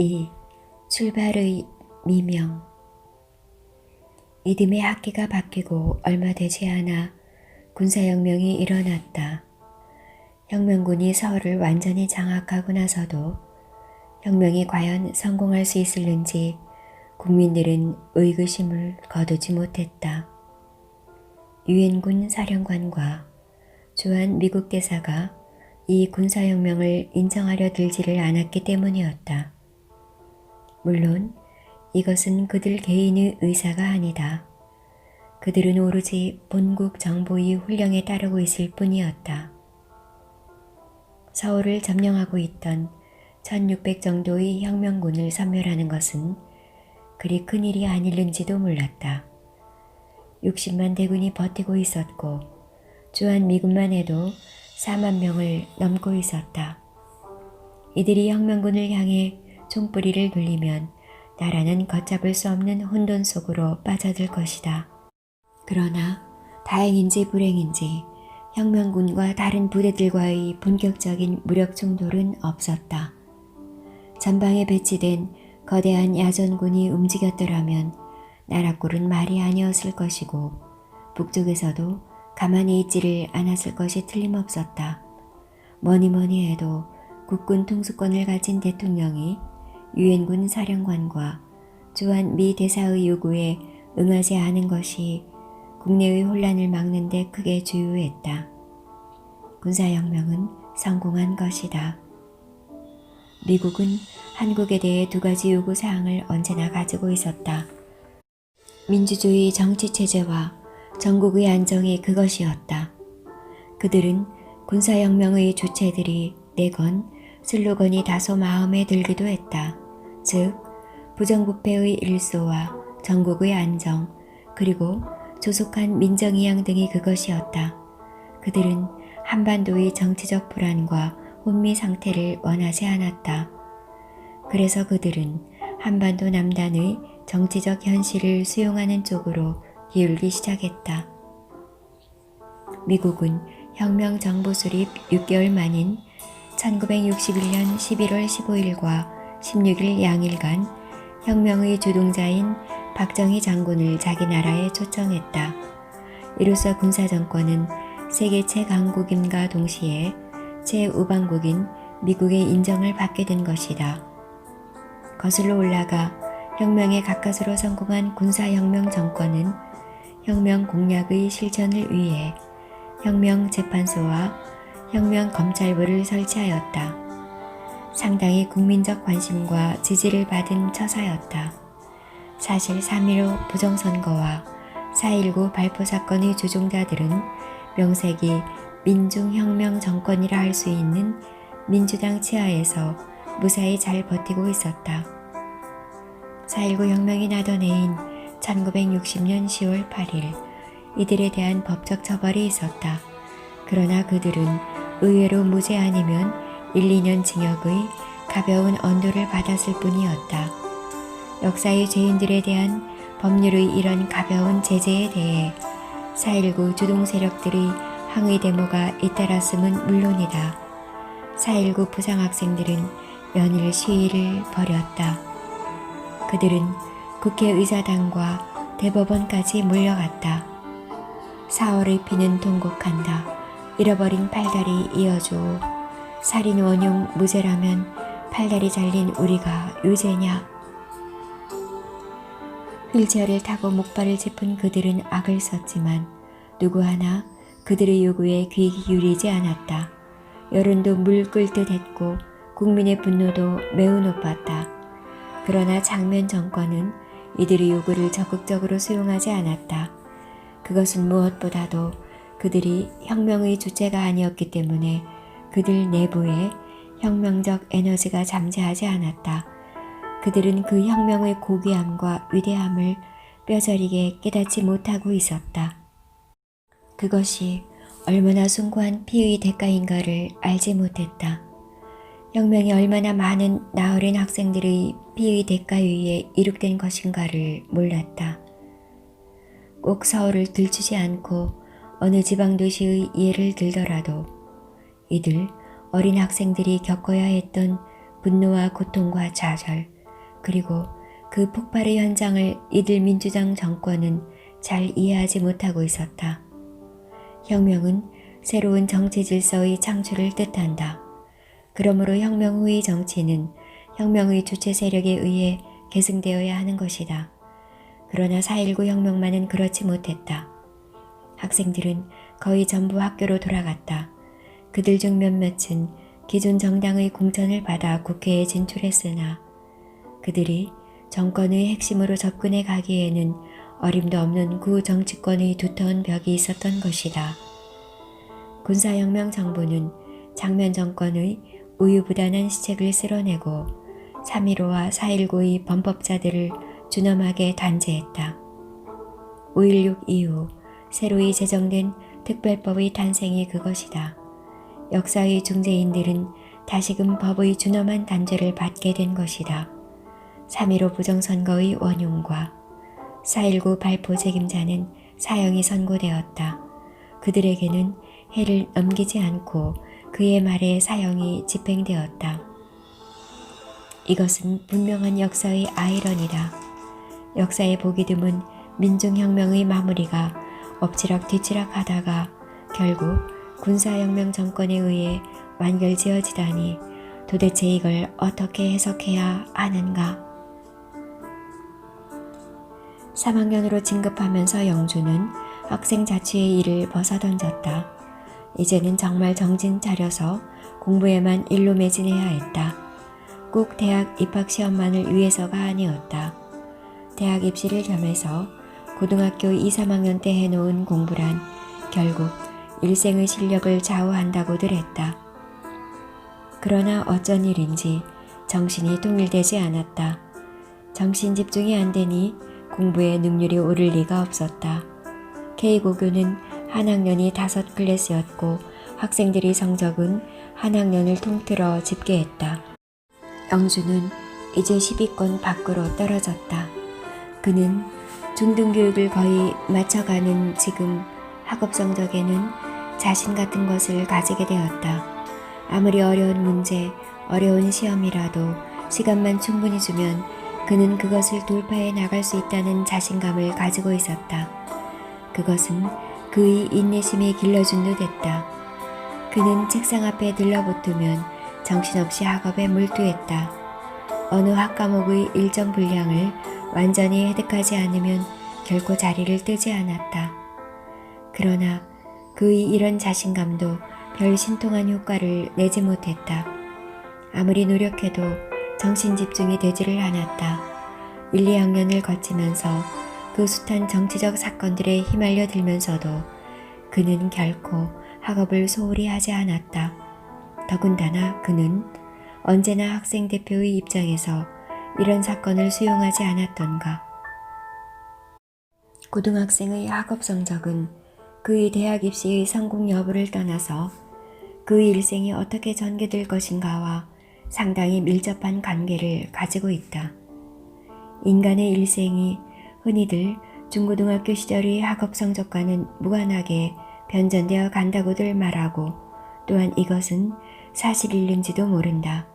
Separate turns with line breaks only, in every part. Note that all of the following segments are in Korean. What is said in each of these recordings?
2. 출발의 미명. 이듬해 학기가 바뀌고 얼마 되지 않아 군사혁명이 일어났다. 혁명군이 서울을 완전히 장악하고 나서도 혁명이 과연 성공할 수 있을는지 국민들은 의구심을 거두지 못했다. 유엔군 사령관과 주한 미국 대사가 이 군사혁명을 인정하려 들지를 않았기 때문이었다. 물론 이것은 그들 개인의 의사가 아니다. 그들은 오로지 본국 정보의 훈령에 따르고 있을 뿐이었다. 서울을 점령하고 있던 1600 정도의 혁명군을 섬멸하는 것은 그리 큰 일이 아닐는지도 몰랐다. 60만 대군이 버티고 있었고 주한 미군만 해도 4만 명을 넘고 있었다. 이들이 혁명군을 향해 총뿌리를 돌리면 나라는 걷잡을 수 없는 혼돈 속으로 빠져들 것이다. 그러나 다행인지 불행인지 혁명군과 다른 부대들과의 본격적인 무력 충돌은 없었다. 전방에 배치된 거대한 야전군이 움직였더라면 나라꼴은 말이 아니었을 것이고 북쪽에서도 가만히 있지를 않았을 것이 틀림없었다. 뭐니뭐니 해도 국군 통수권을 가진 대통령이 유엔군 사령관과 주한 미 대사의 요구에 응하지 않은 것이 국내의 혼란을 막는 데 크게 주요했다. 군사혁명은 성공한 것이다. 미국은 한국에 대해 두 가지 요구사항을 언제나 가지고 있었다. 민주주의 정치체제와 전국의 안정이 그것이었다. 그들은 군사혁명의 주체들이 내건 슬로건이 다소 마음에 들기도 했다. 즉, 부정부패의 일소와 전국의 안정, 그리고 조속한 민정이양 등이 그것이었다. 그들은 한반도의 정치적 불안과 혼미 상태를 원하지 않았다. 그래서 그들은 한반도 남단의 정치적 현실을 수용하는 쪽으로 기울기 시작했다. 미국은 혁명 정부 수립 6개월 만인 1961년 11월 15일과 16일 양일간 혁명의 주동자인 박정희 장군을 자기 나라에 초청했다. 이로써 군사정권은 세계 최강국임과 동시에 최우방국인 미국의 인정을 받게 된 것이다. 거슬러 올라가 혁명에 가까스로 성공한 군사혁명 정권은 혁명 공약의 실천을 위해 혁명재판소와 혁명검찰부를 설치하였다. 상당히 국민적 관심과 지지를 받은 처사였다. 사실 3.15 부정선거와 4.19 발포 사건의 주종자들은 명색이 민중혁명 정권이라 할 수 있는 민주당 치하에서 무사히 잘 버티고 있었다. 4.19 혁명이 나던 해인 1960년 10월 8일 이들에 대한 법적 처벌이 있었다. 그러나 그들은 의외로 무죄 아니면 1, 2년 징역의 가벼운 언도를 받았을 뿐이었다. 역사의 죄인들에 대한 법률의 이런 가벼운 제재에 대해 4.19 주동 세력들의 항의 데모가 잇따랐음은 물론이다. 4.19 부상학생들은 연일 시위를 벌였다. 그들은 국회의사당과 대법원까지 몰려갔다. 4월의 피는 통곡한다. 잃어버린 팔다리 이어줘. 살인 원흉 무죄라면 팔다리 잘린 우리가 유죄냐. 휠체어를 타고 목발을 짚은 그들은 악을 썼지만 누구 하나 그들의 요구에 귀 기울이지 않았다. 여론도 물 끓듯 했고 국민의 분노도 매우 높았다. 그러나 장면 정권은 이들의 요구를 적극적으로 수용하지 않았다. 그것은 무엇보다도 그들이 혁명의 주체가 아니었기 때문에 그들 내부에 혁명적 에너지가 잠재하지 않았다. 그들은 그 혁명의 고귀함과 위대함을 뼈저리게 깨닫지 못하고 있었다. 그것이 얼마나 숭고한 피의 대가인가를 알지 못했다. 혁명이 얼마나 많은 나어린 학생들의 피의 대가 위에 이룩된 것인가를 몰랐다. 꼭 서울을 들추지 않고 어느 지방도시의 예를 들더라도 이들 어린 학생들이 겪어야 했던 분노와 고통과 좌절, 그리고 그 폭발의 현장을 이들 민주당 정권은 잘 이해하지 못하고 있었다. 혁명은 새로운 정치 질서의 창출을 뜻한다. 그러므로 혁명 후의 정치는 혁명의 주체 세력에 의해 계승되어야 하는 것이다. 그러나 4.19 혁명만은 그렇지 못했다. 학생들은 거의 전부 학교로 돌아갔다. 그들 중 몇몇은 기존 정당의 공천을 받아 국회에 진출했으나 그들이 정권의 핵심으로 접근해 가기에는 어림도 없는 구 정치권의 두터운 벽이 있었던 것이다. 군사혁명 정부는 장면 정권의 우유부단한 시책을 쓸어내고 3.15와 4.19의 범법자들을 준엄하게 단죄했다. 5.16 이후 새로이 제정된 특별법의 탄생이 그것이다. 역사의 중재인들은 다시금 법의 준엄한 단죄를 받게 된 것이다. 3.15 부정선거의 원흉과 4.19 발포 책임자는 사형이 선고되었다. 그들에게는 해를 넘기지 않고 그의 말에 사형이 집행되었다. 이것은 분명한 역사의 아이러니다. 역사에 보기 드문 민중혁명의 마무리가 엎치락 뒤치락 하다가 결국 군사혁명 정권에 의해 완결지어지다니 도대체 이걸 어떻게 해석해야 하는가? 3학년으로 진급하면서 영주는 학생 자취의 일을 벗어던졌다. 이제는 정말 정신 차려서 공부에만 일로 매진해야 했다. 꼭 대학 입학시험만을 위해서가 아니었다. 대학 입시를 겸해서 고등학교 2, 3학년 때 해놓은 공부란 결국 일생의 실력을 좌우한다고들 했다. 그러나 어쩐 일인지 정신이 통일되지 않았다. 정신 집중이 안 되니 공부에 능률이 오를 리가 없었다. K고교는 한 학년이 5클래스였고 학생들의 성적은 한 학년을 통틀어 집계했다. 영주는 이제 10위권 밖으로 떨어졌다. 그는 중등교육을 거의 마쳐가는 지금 학업 성적에는 자신 같은 것을 가지게 되었다. 아무리 어려운 문제, 어려운 시험이라도 시간만 충분히 주면 그는 그것을 돌파해 나갈 수 있다는 자신감을 가지고 있었다. 그것은 그의 인내심이 길러준 듯 했다. 그는 책상 앞에 들러붙으면 정신없이 학업에 몰두했다. 어느 학과목의 일정 분량을 완전히 획득하지 않으면 결코 자리를 뜨지 않았다. 그러나 그의 이런 자신감도 별 신통한 효과를 내지 못했다. 아무리 노력해도 정신 집중이 되지를 않았다. 1, 2학년을 거치면서 그 숱한 정치적 사건들에 휘말려 들면서도 그는 결코 학업을 소홀히 하지 않았다. 더군다나 그는 언제나 학생 대표의 입장에서 이런 사건을 수용하지 않았던가. 고등학생의 학업 성적은 그의 대학 입시의 성공 여부를 떠나서 그의 일생이 어떻게 전개될 것인가와 상당히 밀접한 관계를 가지고 있다. 인간의 일생이 흔히들 중고등학교 시절의 학업 성적과는 무관하게 변전되어 간다고들 말하고 또한 이것은 사실일는지도 모른다.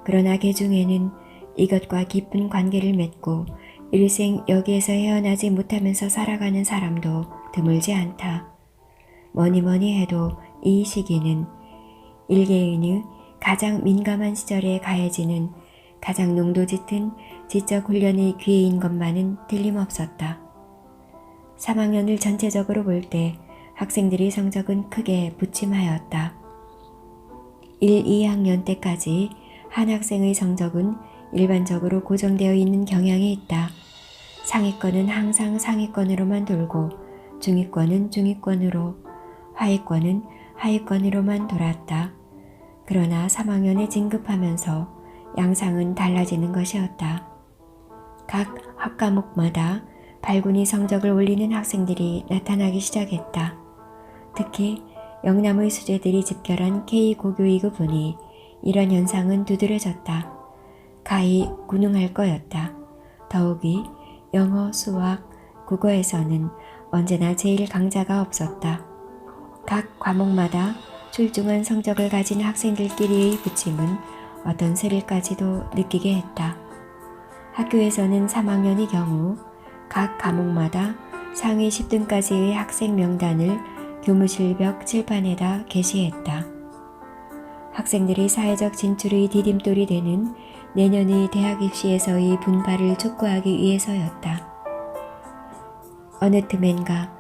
그러나 그 중에는 이것과 깊은 관계를 맺고 일생 여기에서 헤어나지 못하면서 살아가는 사람도 드물지 않다. 뭐니 해도 이 시기는 일개인의 가장 민감한 시절에 가해지는 가장 농도 짙은 지적 훈련의 기회인 것만은 틀림없었다. 3학년을 전체적으로 볼 때 학생들의 성적은 크게 부침하였다. 1, 2학년 때까지 한 학생의 성적은 일반적으로 고정되어 있는 경향이 있다. 상위권은 항상 상위권으로만 돌고 중위권은 중위권으로, 하위권은 하위권으로만 돌았다. 그러나 3학년에 진급하면서 양상은 달라지는 것이었다. 각 학과목마다 발군이 성적을 올리는 학생들이 나타나기 시작했다. 특히 영남의 수재들이 집결한 K고교이고 보니 이런 현상은 두드러졌다. 가히 굴능할 거였다. 더욱이 영어, 수학, 국어에서는 언제나 제일 강자가 없었다. 각 과목마다 출중한 성적을 가진 학생들끼리의 부침은 어떤 스릴까지도 느끼게 했다. 학교에서는 3학년의 경우 각 과목마다 상위 10등까지의 학생 명단을 교무실 벽 칠판에다 게시했다. 학생들이 사회적 진출의 디딤돌이 되는 내년의 대학 입시에서의 분발을 촉구하기 위해서였다. 어느 틈엔가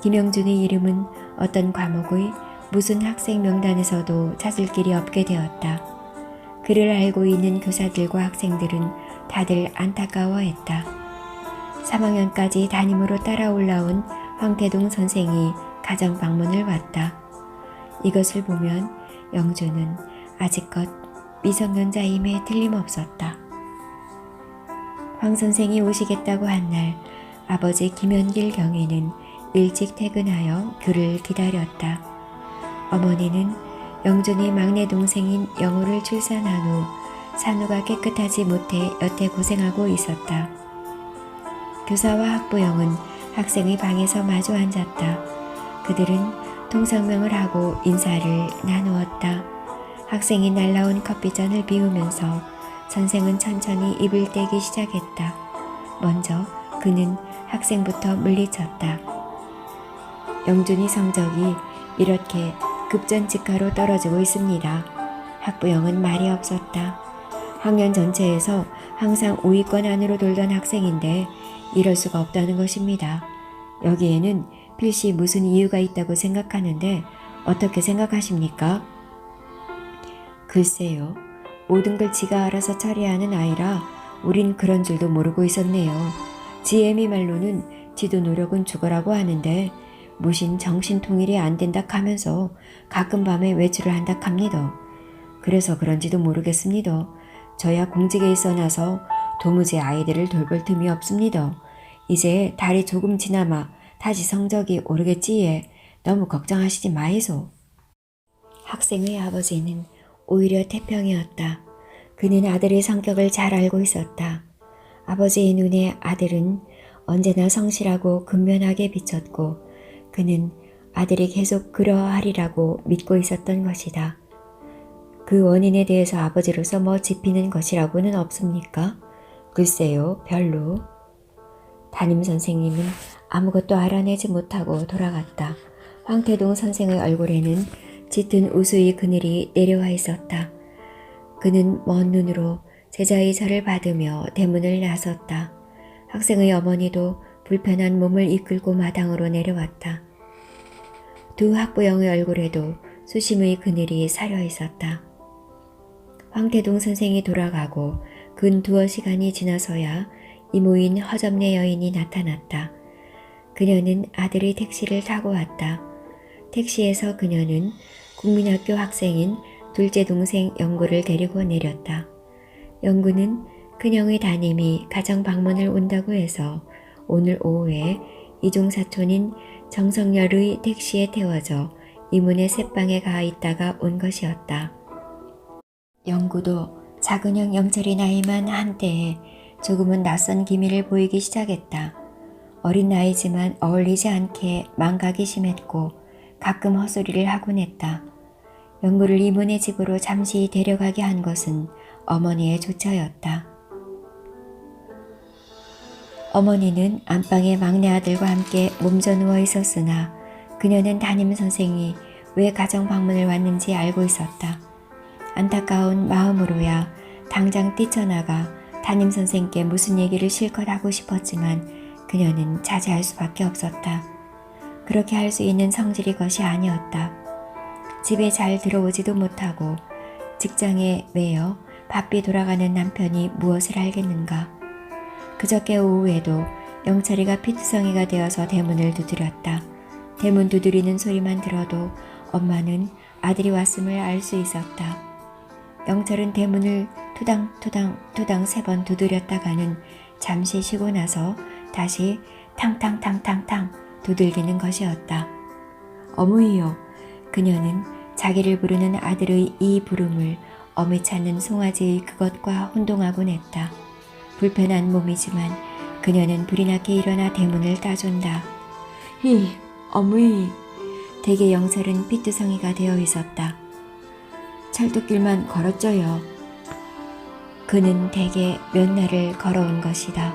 김영준의 이름은 어떤 과목의 무슨 학생 명단에서도 찾을 길이 없게 되었다. 그를 알고 있는 교사들과 학생들은 다들 안타까워했다. 3학년까지 담임으로 따라 올라온 황태동 선생이 가정 방문을 왔다. 이것을 보면 영주는 아직껏 미성년자임에 틀림없었다. 황 선생이 오시겠다고 한 날 아버지 김연길 경위는 일찍 퇴근하여 그를 기다렸다. 어머니는 영준이 막내 동생인 영우를 출산한 후 산후가 깨끗하지 못해 여태 고생하고 있었다. 교사와 학부형은 학생의 방에서 마주 앉았다. 그들은 통성명을 하고 인사를 나누었다. 학생이 날라온 커피잔을 비우면서 선생은 천천히 입을 떼기 시작했다. 먼저 그는 학생부터 물리쳤다. 영준이 성적이 이렇게 급전직하로 떨어지고 있습니다. 학부형은 말이 없었다. 학년 전체에서 항상 5위권 안으로 돌던 학생인데 이럴 수가 없다는 것입니다. 여기에는 필시 무슨 이유가 있다고 생각하는데 어떻게 생각하십니까? 글쎄요. 모든 걸 지가 알아서 처리하는 아이라 우린 그런 줄도 모르고 있었네요. 지애미 말로는 지도 노력은 죽어라고 하는데 무신 정신통일이 안 된다 하면서 가끔 밤에 외출을 한다 합니다. 그래서 그런지도 모르겠습니다. 저야 공직에 있어 나서 도무지 아이들을 돌볼 틈이 없습니다. 이제 달이 조금 지나마 다시 성적이 오르겠지에 너무 걱정하시지 마이소. 학생의 아버지는 오히려 태평이었다. 그는 아들의 성격을 잘 알고 있었다. 아버지의 눈에 아들은 언제나 성실하고 근면하게 비쳤고 그는 아들이 계속 그러하리라고 믿고 있었던 것이다. 그 원인에 대해서 아버지로서 뭐 짚이는 것이라고는 없습니까? 글쎄요, 별로. 담임 선생님은 아무것도 알아내지 못하고 돌아갔다. 황태동 선생의 얼굴에는 짙은 우수의 그늘이 내려와 있었다. 그는 먼 눈으로 제자의 절을 받으며 대문을 나섰다. 학생의 어머니도 불편한 몸을 이끌고 마당으로 내려왔다. 두 학부형의 얼굴에도 수심의 그늘이 사려 있었다. 황태동 선생이 돌아가고 근 두어 시간이 지나서야 이모인 허점내 여인이 나타났다. 그녀는 아들의 택시를 타고 왔다. 택시에서 그녀는 국민학교 학생인 둘째 동생 영구를 데리고 내렸다. 영구는 그녀의 담임이 가정 방문을 온다고 해서 오늘 오후에 이종사촌인 정성열의 택시에 태워져 이문의 셋방에 가 있다가 온 것이었다. 영구도 작은형 영철이 나이만 한때에 조금은 낯선 기미를 보이기 시작했다. 어린 나이지만 어울리지 않게 망각이 심했고 가끔 헛소리를 하곤 했다. 영구를 이문의 집으로 잠시 데려가게 한 것은 어머니의 조처였다. 어머니는 안방에 막내 아들과 함께 몸져 누워 있었으나 그녀는 담임 선생이 왜 가정 방문을 왔는지 알고 있었다. 안타까운 마음으로야 당장 뛰쳐나가 담임 선생께 무슨 얘기를 실컷 하고 싶었지만 그녀는 자제할 수밖에 없었다. 그렇게 할 수 있는 성질이 것이 아니었다. 집에 잘 들어오지도 못하고 직장에 매여 바삐 돌아가는 남편이 무엇을 알겠는가. 그저께 오후에도 영철이가 피투성이가 되어서 대문을 두드렸다. 대문 두드리는 소리만 들어도 엄마는 아들이 왔음을 알 수 있었다. 영철은 대문을 투당 3번 두드렸다가는 잠시 쉬고 나서 다시 탕탕탕탕탕 두들기는 것이었다. 어머니요. 그녀는 자기를 부르는 아들의 이 부름을 어미 찾는 송아지의 그것과 혼동하곤 했다. 불편한 몸이지만 그녀는 불이 나게 일어나 대문을 따준다. 어머니. 대개 영철은 피투성이가 되어 있었다. 철도길만 걸었죠요. 그는 대개 몇 날을 걸어온 것이다.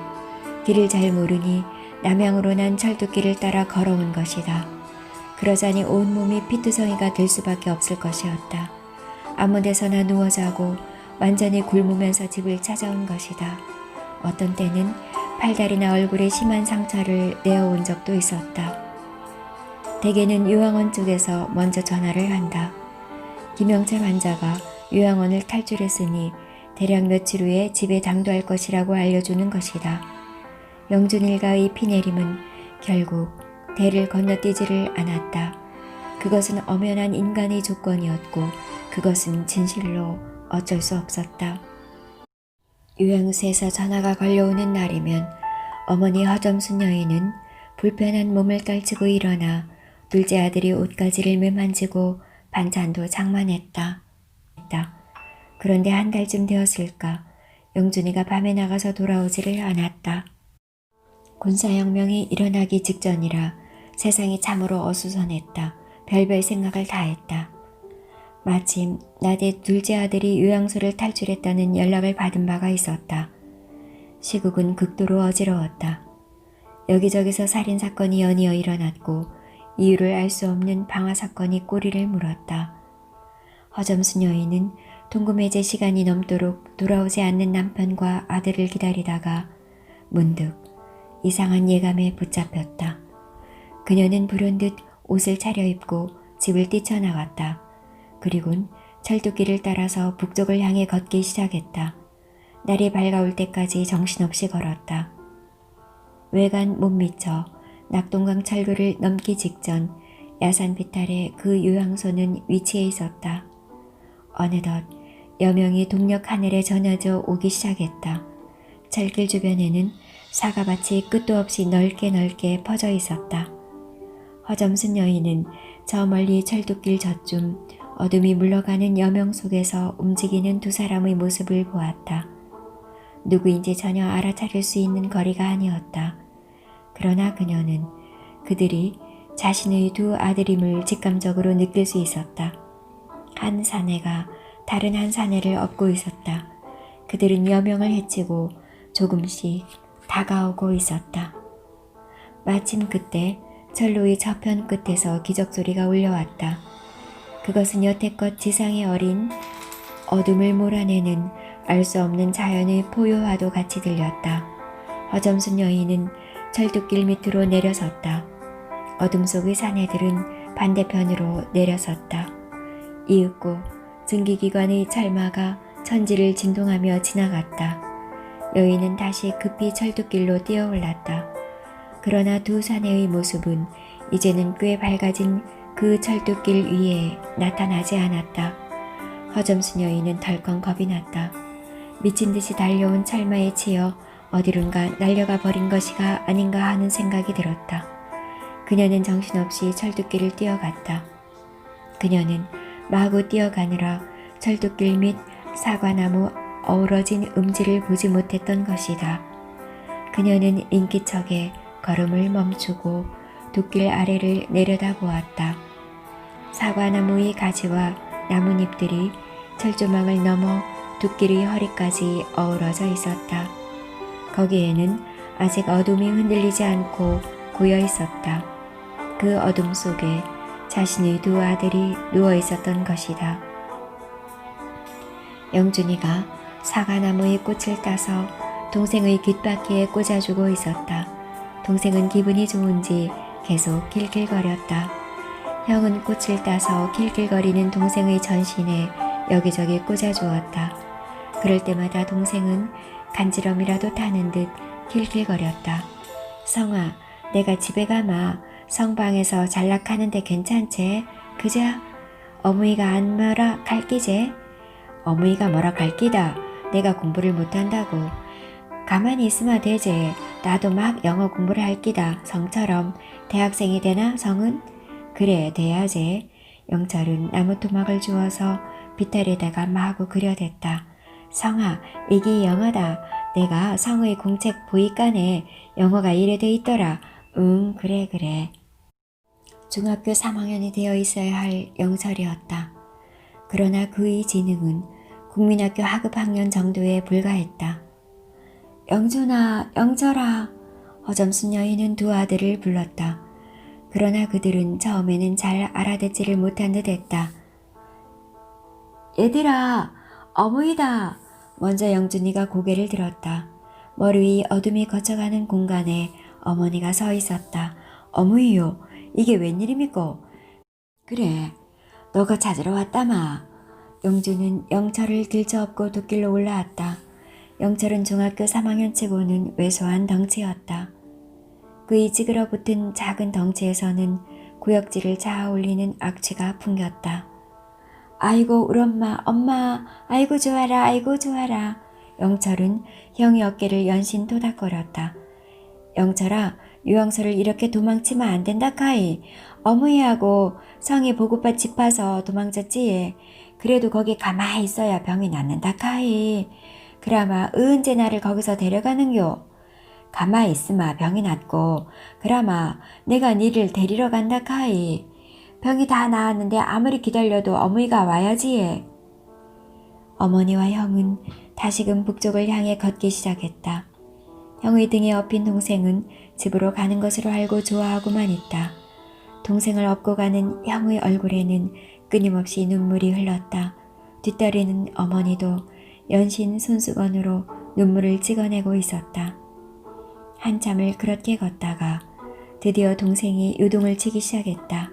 길을 잘 모르니 남향으로 난 철도길을 따라 걸어온 것이다. 그러자니 온몸이 피투성이가 될 수밖에 없을 것이었다. 아무 데서나 누워 자고 완전히 굶으면서 집을 찾아온 것이다. 어떤 때는 팔다리나 얼굴에 심한 상처를 내어온 적도 있었다. 대개는 요양원 쪽에서 먼저 전화를 한다. 김영철 환자가 요양원을 탈출했으니 대략 며칠 후에 집에 당도할 것이라고 알려주는 것이다. 영준 일가의 피내림은 결국 대를 건너뛰지를 않았다. 그것은 엄연한 인간의 조건이었고 그것은 진실로 어쩔 수 없었다. 요양소에서 전화가 걸려오는 날이면 어머니 허점순 여인은 불편한 몸을 떨치고 일어나 둘째 아들이 옷가지를 매만지고 반찬도 장만했다. 그런데 한 달쯤 되었을까 영준이가 밤에 나가서 돌아오지를 않았다. 군사혁명이 일어나기 직전이라 세상이 참으로 어수선했다. 별별 생각을 다 했다. 마침 나대 둘째 아들이 요양소를 탈출했다는 연락을 받은 바가 있었다. 시국은 극도로 어지러웠다. 여기저기서 살인사건이 연이어 일어났고 이유를 알 수 없는 방화사건이 꼬리를 물었다. 허점순 여인은 통금해제 시간이 넘도록 돌아오지 않는 남편과 아들을 기다리다가 문득 이상한 예감에 붙잡혔다. 그녀는 불현듯 옷을 차려입고 집을 뛰쳐나갔다. 그리곤 철도길을 따라서 북쪽을 향해 걷기 시작했다. 날이 밝아올 때까지 정신없이 걸었다. 외관 못 미쳐 낙동강 철로를 넘기 직전 야산 비탈에 그 요양소는 위치해 있었다. 어느덧 여명이 동력 하늘에 전해져 오기 시작했다. 철길 주변에는 사과밭이 끝도 없이 넓게 퍼져 있었다. 허점순 여인은 저 멀리 철도길 저쯤 어둠이 물러가는 여명 속에서 움직이는 두 사람의 모습을 보았다. 누구인지 전혀 알아차릴 수 있는 거리가 아니었다. 그러나 그녀는 그들이 자신의 두 아들임을 직감적으로 느낄 수 있었다. 한 사내가 다른 한 사내를 업고 있었다. 그들은 여명을 헤치고 조금씩 다가오고 있었다. 마침 그때 철로의 저편 끝에서 기적소리가 울려왔다. 그것은 여태껏 지상에 어린 어둠을 몰아내는 알 수 없는 자연의 포효와도 같이 들렸다. 허점순 여인은 철도길 밑으로 내려섰다. 어둠 속의 사내들은 반대편으로 내려섰다. 이윽고 증기기관의 철마가 천지를 진동하며 지나갔다. 여인은 다시 급히 철도길로 뛰어올랐다. 그러나 두 사내의 모습은 이제는 꽤 밝아진 그 철도길 위에 나타나지 않았다. 허점순 여인은 덜컹 겁이 났다. 미친 듯이 달려온 철마에 치여 어디론가 날려가 버린 것이가 아닌가 하는 생각이 들었다. 그녀는 정신없이 철도길을 뛰어갔다. 그녀는 마구 뛰어가느라 철도길 및 사과나무 어우러진 음지를 보지 못했던 것이다. 그녀는 인기척에 걸음을 멈추고 돛길 아래를 내려다보았다. 사과나무의 가지와 나뭇잎들이 철조망을 넘어 돛길의 허리까지 어우러져 있었다. 거기에는 아직 어둠이 흔들리지 않고 고여 있었다. 그 어둠 속에 자신의 두 아들이 누워 있었던 것이다. 영준이가 사과나무의 꽃을 따서 동생의 귓바퀴에 꽂아주고 있었다. 동생은 기분이 좋은지 계속 킬킬거렸다. 형은 꽃을 따서 킬킬거리는 동생의 전신에 여기저기 꽂아주었다. 그럴 때마다 동생은 간지럼이라도 타는 듯 킬킬거렸다. 성아, 내가 집에 가마 성방에서 잘락하는데 괜찮제? 그자? 어머니가 안 뭐라 갈기제? 어머니가 뭐라 갈기다. 내가 공부를 못한다고. 가만히 있으면 되제. 나도 막 영어 공부를 할 끼다. 성처럼. 대학생이 되나 성은? 그래 돼야제. 영철은 나무 토막을 주워서 비탈에다가 마구 그려댔다. 성아, 이게 영어다. 내가 성의 공책 보이까네. 영어가 이래 돼 있더라. 응, 그래. 중학교 3학년이 되어 있어야 할 영철이었다. 그러나 그의 지능은 국민학교 하급 학년 정도에 불과했다. 영준아, 영철아, 허점순 여인은 두 아들을 불렀다. 그러나 그들은 처음에는 잘 알아듣지를 못한 듯 했다. 얘들아, 어머니다. 먼저 영준이가 고개를 들었다. 머리 위 어둠이 거쳐가는 공간에 어머니가 서 있었다. 어머니요, 이게 웬일입니까? 그래, 너가 찾으러 왔다마. 영준은 영철을 들쳐업고 돛길로 올라왔다. 영철은 중학교 3학년 치고는 왜소한 덩치였다. 그의 찌그러붙은 작은 덩치에서는 구역질을 자아올리는 악취가 풍겼다. 아이고 울엄마, 엄마, 아이고 좋아라, 아이고 좋아라. 영철은 형의 어깨를 연신 토닥거렸다. 영철아, 유영서를 이렇게 도망치면 안 된다 카이. 어머니하고 성이 보고파 짚어서 도망쳤지. 그래도 거기 가만히 있어야 병이 낫는다 카이. 그라마 언제 나를 거기서 데려가는겨? 가만히 있으마 병이 낫고 그라마 내가 니를 데리러 간다 카이. 병이 다 나았는데 아무리 기다려도 어머니가 와야지. 어머니와 형은 다시금 북쪽을 향해 걷기 시작했다. 형의 등에 업힌 동생은 집으로 가는 것으로 알고 좋아하고만 있다. 동생을 업고 가는 형의 얼굴에는 끊임없이 눈물이 흘렀다. 뒤따르는 어머니도 연신 손수건으로 눈물을 찍어내고 있었다. 한참을 그렇게 걷다가 드디어 동생이 요동을 치기 시작했다.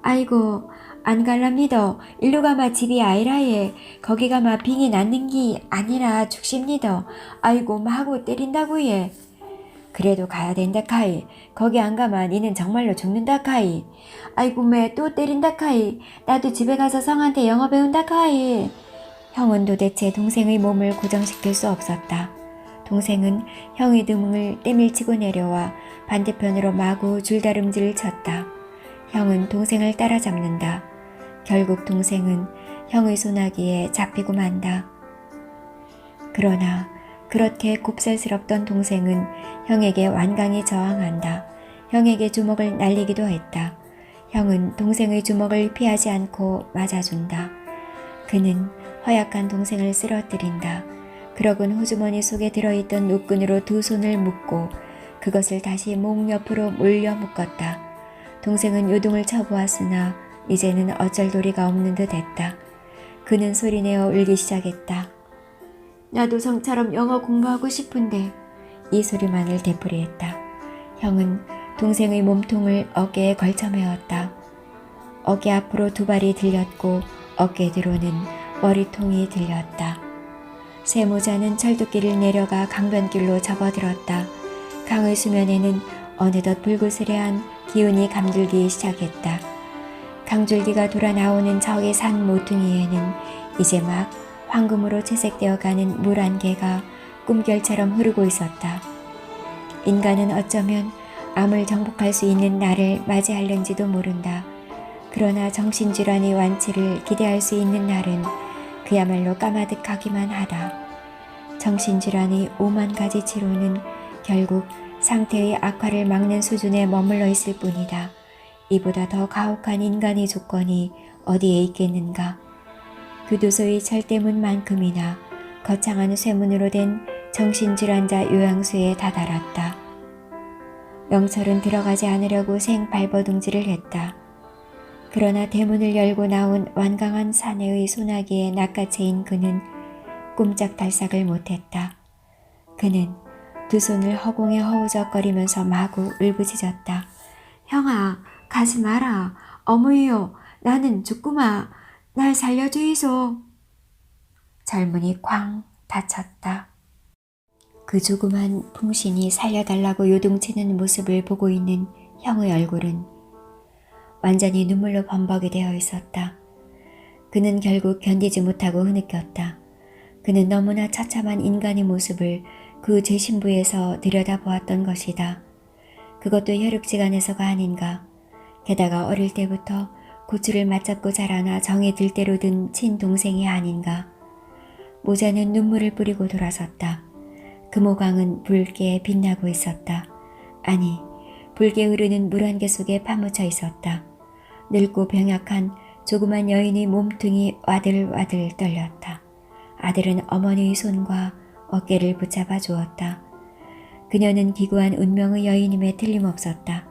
아이고 안 갈랍니다. 일로 가마 집이 아이라예. 거기 가마 빙이 낫는 기 아니라 죽십니다. 아이고 마구 때린다고 예. 그래도 가야 된다 카이. 거기 안 가마 니는 정말로 죽는다 카이. 아이고 매 또 때린다 카이. 나도 집에 가서 성한테 영어 배운다 카이. 형은 도대체 동생의 몸을 고정시킬 수 없었다. 동생은 형의 등을 때밀치고 내려와 반대편으로 마구 줄다름질을 쳤다. 형은 동생을 따라잡는다. 결국 동생은 형의 소나기에 잡히고 만다. 그러나 그렇게 곱살스럽던 동생은 형에게 완강히 저항한다. 형에게 주먹을 날리기도 했다. 형은 동생의 주먹을 피하지 않고 맞아준다. 그는 허약한 동생을 쓰러뜨린다. 그러곤 호주머니 속에 들어있던 노끈으로 두 손을 묶고 그것을 다시 목 옆으로 몰려 묶었다. 동생은 요동을 쳐보았으나 이제는 어쩔 도리가 없는 듯 했다. 그는 소리내어 울기 시작했다. 나도 성처럼 영어 공부하고 싶은데. 이 소리만을 되풀이했다. 형은 동생의 몸통을 어깨에 걸쳐 메었다. 어깨 앞으로 두 발이 들렸고 어깨 뒤로는 머리통이 들렸다. 세모자는 철도길을 내려가 강변길로 접어들었다. 강의 수면에는 어느덧 불그스레한 기운이 감돌기 시작했다. 강줄기가 돌아 나오는 저기 산 모퉁이에는 이제 막 황금으로 채색되어가는 물 한 개가 꿈결처럼 흐르고 있었다. 인간은 어쩌면 암을 정복할 수 있는 날을 맞이할는지도 모른다. 그러나 정신질환의 완치를 기대할 수 있는 날은 그야말로 까마득하기만 하다. 정신질환의 5만 가지 치료는 결국 상태의 악화를 막는 수준에 머물러 있을 뿐이다. 이보다 더 가혹한 인간의 조건이 어디에 있겠는가. 교도소의 철대문만큼이나 거창한 쇠문으로 된 정신질환자 요양소에 다다랐다. 영철은 들어가지 않으려고 생발버둥질을 했다. 그러나 대문을 열고 나온 완강한 사내의 소나기에 낚아채인 그는 꼼짝달싹을 못했다. 그는 두 손을 허공에 허우적거리면서 마구 울부짖었다. 형아, 가지 마라. 어머니요, 나는 죽구마. 날 살려주이소. 젊은이 쾅 닫혔다. 그 조그만 풍신이 살려달라고 요동치는 모습을 보고 있는 형의 얼굴은 완전히 눈물로 범벅이 되어 있었다. 그는 결국 견디지 못하고 흐느꼈다. 그는 너무나 처참한 인간의 모습을 그 재신부에서 들여다보았던 것이다. 그것도 혈육지간에서가 아닌가. 게다가 어릴 때부터 고추를 맞잡고 자라나 정이 들 대로 든 친동생이 아닌가. 모자는 눈물을 뿌리고 돌아섰다. 금호강은 붉게 빛나고 있었다. 아니, 붉게 흐르는 물 한 개 속에 파묻혀 있었다. 늙고 병약한 조그만 여인의 몸뚱이 와들와들 떨렸다. 아들은 어머니의 손과 어깨를 붙잡아 주었다. 그녀는 기구한 운명의 여인임에 틀림없었다.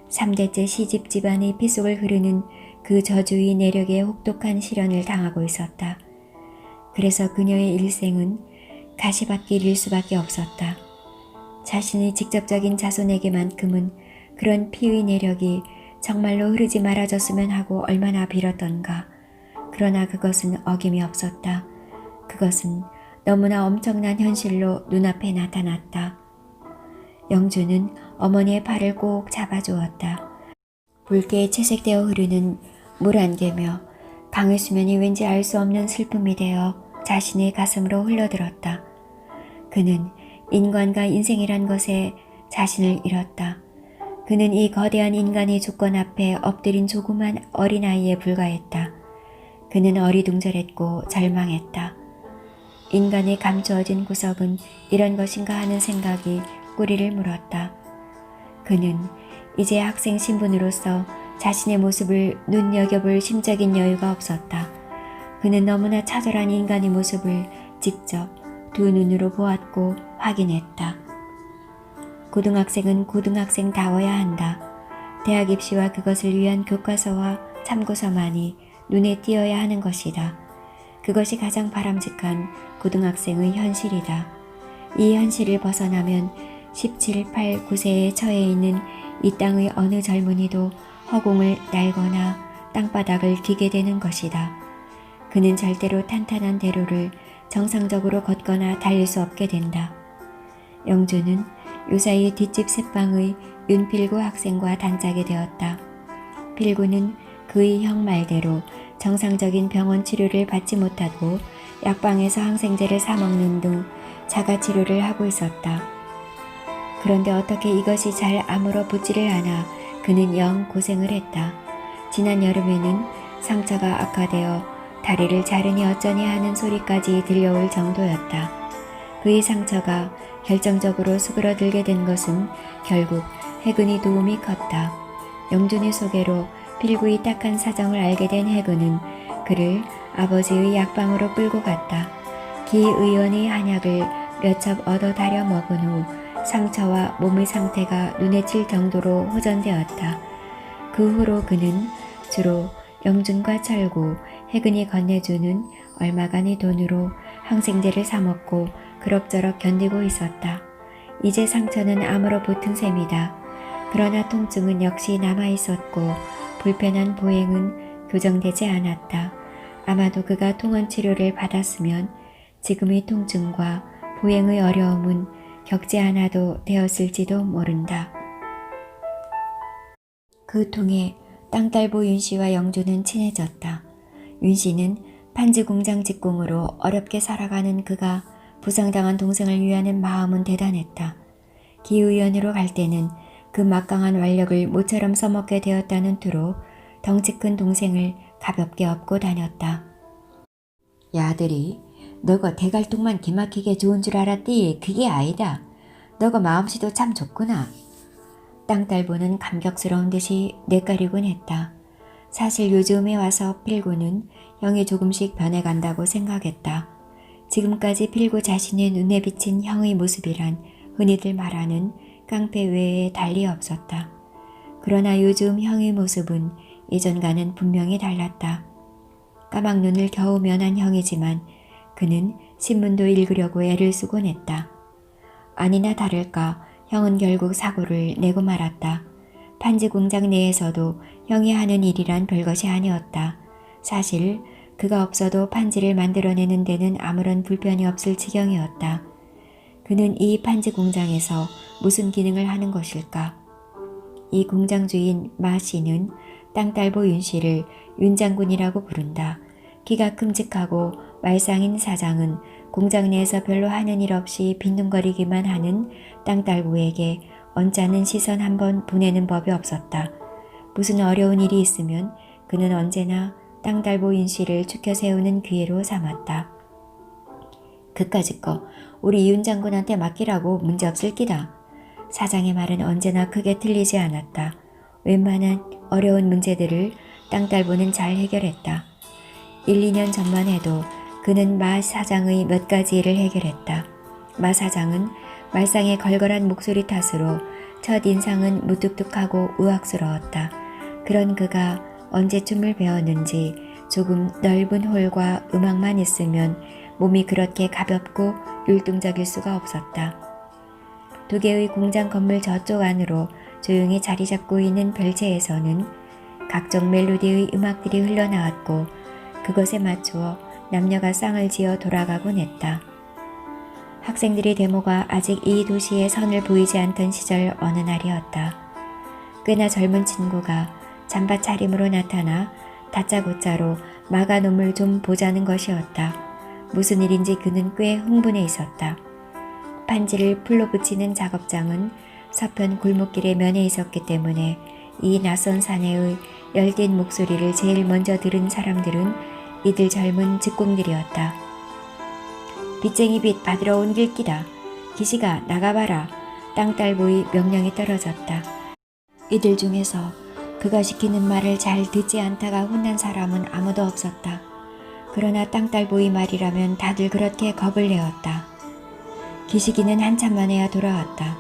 3대째 시집 집안의 빗속을 흐르는 그 저주의 내력에 혹독한 시련을 당하고 있었다. 그래서 그녀의 일생은 가시밭길일 수밖에 없었다. 자신의 직접적인 자손에게만큼은 그런 피의 내력이 정말로 흐르지 말아줬으면 하고 얼마나 빌었던가. 그러나 그것은 어김이 없었다. 그것은 너무나 엄청난 현실로 눈앞에 나타났다. 영주는 어머니의 팔을 꼭 잡아주었다. 붉게 채색되어 흐르는 물 안개며 강의 수면이 왠지 알 수 없는 슬픔이 되어 자신의 가슴으로 흘러들었다. 그는 인간과 인생이란 것에 자신을 잃었다. 그는 이 거대한 인간의 조건 앞에 엎드린 조그만 어린아이에 불과했다. 그는 어리둥절했고 절망했다. 인간의 감추어진 구석은 이런 것인가 하는 생각이 꼬리를 물었다. 그는 이제 학생 신분으로서 자신의 모습을 눈여겨볼 심적인 여유가 없었다. 그는 너무나 처절한 인간의 모습을 직접 두 눈으로 보았고 확인했다. 고등학생은 고등학생다워야 한다. 대학 입시와 그것을 위한 교과서와 참고서만이 눈에 띄어야 하는 것이다. 그것이 가장 바람직한 고등학생의 현실이다. 이 현실을 벗어나면 17, 8, 9세에 처해 있는 이 땅의 어느 젊은이도 허공을 날거나 땅바닥을 기게 되는 것이다. 그는 절대로 탄탄한 대로를 정상적으로 걷거나 달릴 수 없게 된다. 영주는 요사이 뒷집 새방의 윤필구 학생과 단짝이 되었다. 필구는 그의 형 말대로 정상적인 병원 치료를 받지 못하고 약방에서 항생제를 사 먹는 등 자가 치료를 하고 있었다. 그런데 어떻게 이것이 잘 아물어 붙지를 않아 그는 영 고생을 했다. 지난 여름에는 상처가 악화되어 다리를 자르니 어쩌니 하는 소리까지 들려올 정도였다. 그의 상처가 결정적으로 수그러들게 된 것은 결국 해근의 도움이 컸다. 영준의 소개로 필구의 딱한 사정을 알게 된 해근은 그를 아버지의 약방으로 끌고 갔다. 기 의원의 한약을 몇 첩 얻어 다려 먹은 후 상처와 몸의 상태가 눈에 띌 정도로 호전되었다. 그 후로 그는 주로 영준과 철구, 해근이 건네주는 얼마간의 돈으로 항생제를 사 먹고 그럭저럭 견디고 있었다. 이제 상처는 아무러 붙은 셈이다. 그러나 통증은 역시 남아있었고 불편한 보행은 교정되지 않았다. 아마도 그가 통원 치료를 받았으면 지금의 통증과 보행의 어려움은 겪지 않아도 되었을지도 모른다. 그 통에 땅딸보 윤씨와 영주는 친해졌다. 윤씨는 반지 공장 직공으로 어렵게 살아가는 그가 부상당한 동생을 위하는 마음은 대단했다. 기의원으로 갈 때는 그 막강한 완력을 모처럼 써먹게 되었다는 투로 덩치 큰 동생을 가볍게 업고 다녔다. 야 아들이 너가 대갈통만 기막히게 좋은 줄 알았디? 그게 아니다. 너가 마음씨도 참 좋구나. 땅딸보는 감격스러운 듯이 뇌까리곤 했다. 사실 요즘에 와서 필구는 형이 조금씩 변해간다고 생각했다. 지금까지 필구 자신의 눈에 비친 형의 모습이란 흔히들 말하는 깡패 외에 달리 없었다. 그러나 요즘 형의 모습은 예전과는 분명히 달랐다. 까막눈을 겨우 면한 형이지만 그는 신문도 읽으려고 애를 쓰곤 했다. 아니나 다를까 형은 결국 사고를 내고 말았다. 반지 공장 내에서도 형이 하는 일이란 별것이 아니었다. 사실 그가 없어도 반지를 만들어내는 데는 아무런 불편이 없을 지경이었다. 그는 이 반지 공장에서 무슨 기능을 하는 것일까? 이 공장 주인 마 씨는 땅딸보 윤 씨를 윤 장군이라고 부른다. 키가 큼직하고 말상인 사장은 공장 내에서 별로 하는 일 없이 빈둥거리기만 하는 땅딸보에게 언짢은 시선 한번 보내는 법이 없었다. 무슨 어려운 일이 있으면 그는 언제나 땅딸보 윤 씨를 추켜 세우는 기회로 삼았다. 그까짓 거 우리 윤 장군한테 맡기라고 문제없을 끼다. 사장의 말은 언제나 크게 틀리지 않았다. 웬만한 어려운 문제들을 땅딸보는 잘 해결했다. 1, 2년 전만 해도 그는 마 사장의 몇 가지 일을 해결했다. 마 사장은 말상의 걸걸한 목소리 탓으로 첫 인상은 무뚝뚝하고 우악스러웠다. 그런 그가 언제 춤을 배웠는지 조금 넓은 홀과 음악만 있으면 몸이 그렇게 가볍고 율동적일 수가 없었다. 두 개의 공장 건물 저쪽 안으로 조용히 자리 잡고 있는 별채에서는 각종 멜로디의 음악들이 흘러나왔고 그것에 맞추어 남녀가 쌍을 지어 돌아가곤 했다. 학생들의 데모가 아직 이 도시에 선을 보이지 않던 시절 어느 날이었다. 꽤나 젊은 친구가 잠바 차림으로 나타나 다짜고짜로 마가놈을 좀 보자는 것이었다. 무슨 일인지 그는 꽤 흥분해 있었다. 판지를 풀로 붙이는 작업장은 서편 골목길의 면에 있었기 때문에 이 낯선 사내의 열띤 목소리를 제일 먼저 들은 사람들은 이들 젊은 직공들이었다. 빚쟁이 빚 받으러 온 길기다. 기시가 나가봐라. 땅딸보의 명령이 떨어졌다. 이들 중에서 그가 시키는 말을 잘 듣지 않다가 혼난 사람은 아무도 없었다. 그러나 땅딸보의 말이라면 다들 그렇게 겁을 내었다. 기시기는 한참 만에야 돌아왔다.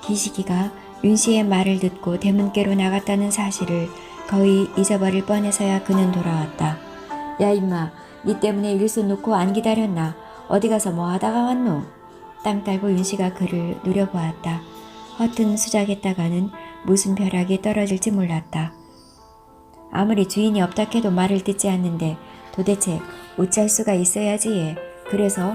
기시기가 윤씨의 말을 듣고 대문께로 나갔다는 사실을 거의 잊어버릴 뻔해서야 그는 돌아왔다. 야 임마, 니 때문에 일손 놓고 안 기다렸나? 어디 가서 뭐 하다가 왔노? 땅딸보 윤씨가 그를 노려보았다. 허튼 수작했다가는 무슨 벼락이 떨어질지 몰랐다. 아무리 주인이 없다 해도 말을 듣지 않는데 도대체 어쩔 수가 있어야지 예. 그래서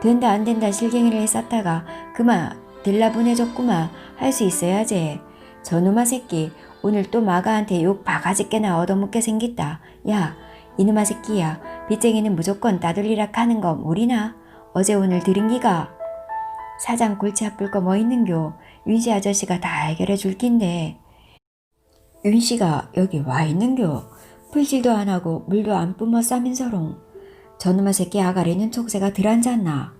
된다 안 된다 실갱이를 했었다가 그만 들라보내줬구만. 할 수 있어야지. 저놈아 새끼 오늘 또 마가한테 욕 바가지께나 얻어먹게 생겼다. 야 이놈아 새끼야, 빚쟁이는 무조건 따돌리라 하는 거 모리나? 어제 오늘 들은 기가? 사장 골치 아플 거 뭐 있는겨? 윤씨 아저씨가 다 해결해 줄 낀데. 윤씨가 여기 와 있는겨? 풀질도 안 하고 물도 안 뿜어 싸면서롱. 저놈아 새끼 아가리는 촉새가 덜 앉았나?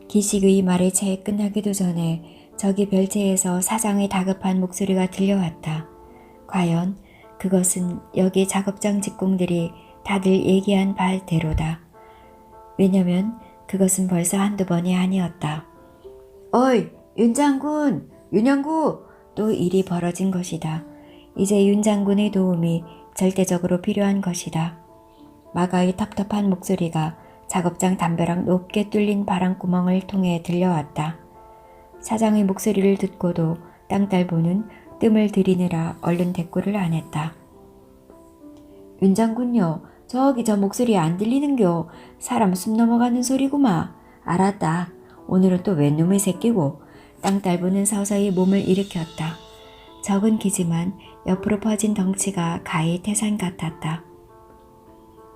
기식의 말이 채 끝나기도 전에 저기 별채에서 사장의 다급한 목소리가 들려왔다. 과연 그것은 여기 작업장 직공들이 다들 얘기한 바대로다. 왜냐면 그것은 벌써 한두 번이 아니었다. 어이 윤장군, 윤영구, 또 일이 벌어진 것이다. 이제 윤장군의 도움이 절대적으로 필요한 것이다. 마가의 텁텁한 목소리가 작업장 담벼락 높게 뚫린 바람구멍을 통해 들려왔다. 사장의 목소리를 듣고도 땅딸보는 뜸을 들이느라 얼른 대꾸를 안 했다. 윤장군요, 저기 저 목소리 안 들리는겨. 사람 숨 넘어가는 소리구마. 알았다. 오늘은 또 웬 놈의 새끼고. 땅딸보는 서서히 몸을 일으켰다. 적은 키지만 옆으로 퍼진 덩치가 가히 태산 같았다.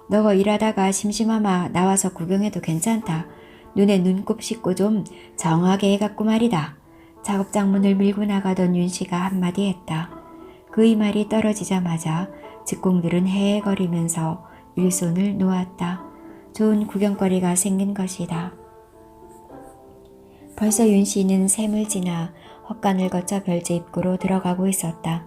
너가 일하다가 심심하마 나와서 구경해도 괜찮다. 눈에 눈곱 씻고 좀 정하게 해갖고 말이다. 작업장 문을 밀고 나가던 윤씨가 한마디 했다. 그의 말이 떨어지자마자 직공들은 헤헤거리면서 일손을 놓았다. 좋은 구경거리가 생긴 것이다. 벌써 윤씨는 샘을 지나 헛간을 거쳐 별채 입구로 들어가고 있었다.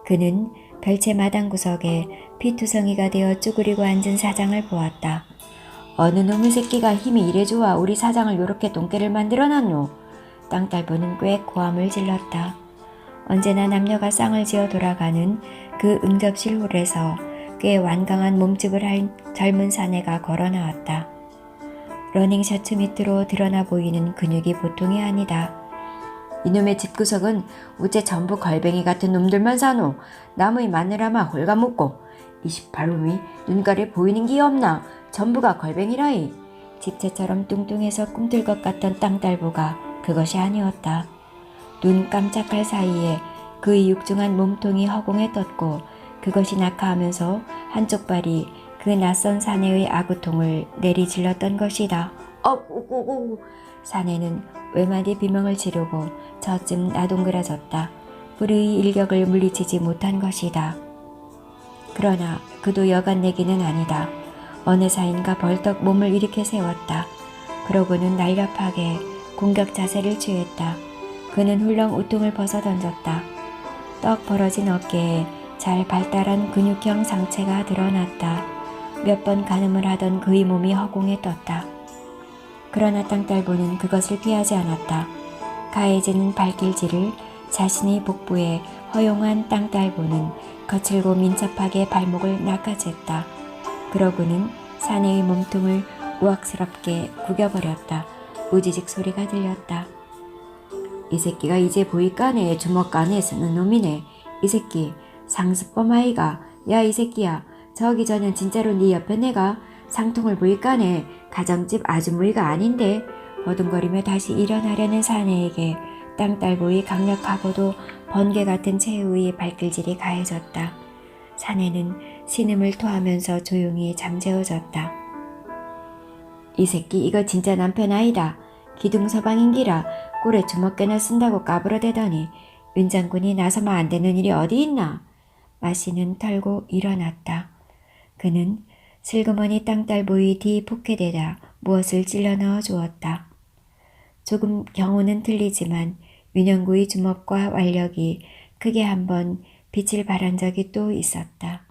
그는 별채 마당 구석에 피투성이가 되어 쭈그리고 앉은 사장을 보았다. 어느 놈의 새끼가 힘이 이래 좋아 우리 사장을 요렇게 똥개를 만들어놨노? 땅딸보는 꽤 고함을 질렀다. 언제나 남녀가 쌍을 지어 돌아가는 그 응접실 홀에서 꽤 완강한 몸집을 한 젊은 사내가 걸어 나왔다. 러닝셔츠 밑으로 드러나 보이는 근육이 보통이 아니다. 이놈의 집구석은 우째 전부 걸뱅이 같은 놈들만 사노. 나무의 마늘아마 홀가먹고 28놈이 눈깔에 보이는 게 없나. 전부가 걸뱅이라이. 집채처럼 뚱뚱해서 꿈틀 것 같던 땅딸보가 그것이 아니었다. 눈 깜짝할 사이에 그의 육중한 몸통이 허공에 떴고 그것이 낙하하면서 한쪽 발이 그 낯선 사내의 아구통을 내리질렀던 것이다. 사내는 외마디 비명을 지르고 저쯤 나동그라졌다. 불의 일격을 물리치지 못한 것이다. 그러나 그도 여간 내기는 아니다. 어느 사인가 벌떡 몸을 일으켜 세웠다. 그러고는 날렵하게 공격 자세를 취했다. 그는 훌렁 우통을 벗어 던졌다. 떡 벌어진 어깨에 잘 발달한 근육형 상체가 드러났다. 몇 번 가늠을 하던 그의 몸이 허공에 떴다. 그러나 땅딸보는 그것을 피하지 않았다. 가해지는 발길질을 자신의 복부에 허용한 땅딸보는 거칠고 민첩하게 발목을 낚아챘다. 그러고는 사내의 몸통을 우악스럽게 구겨버렸다. 우지직 소리가 들렸다. 이 새끼가 이제 보이까네. 주먹간에 쓰는 놈이네. 이 새끼 상습범 아이가. 야 이 새끼야. 저기 전엔 진짜로 네 옆에 내가 상통을 보이까네. 가정집 아주머니가 아닌데. 버둥거리며 다시 일어나려는 사내에게 땅딸보의 강력하고도 번개 같은 최후의 발길질이 가해졌다. 사내는 신음을 토하면서 조용히 잠재워졌다. 이 새끼 이거 진짜 남편 아이다. 기둥서방인기라 꼴에 주먹개나 쓴다고 까불어대더니 윤 장군이 나서면 안 되는 일이 어디 있나. 마씨는 털고 일어났다. 그는 슬그머니 땅딸보의 뒤 포켓에다 무엇을 찔러 넣어 주었다. 조금 경우는 틀리지만 윤영구의 주먹과 완력이 크게 한번 빛을 발한 적이 또 있었다.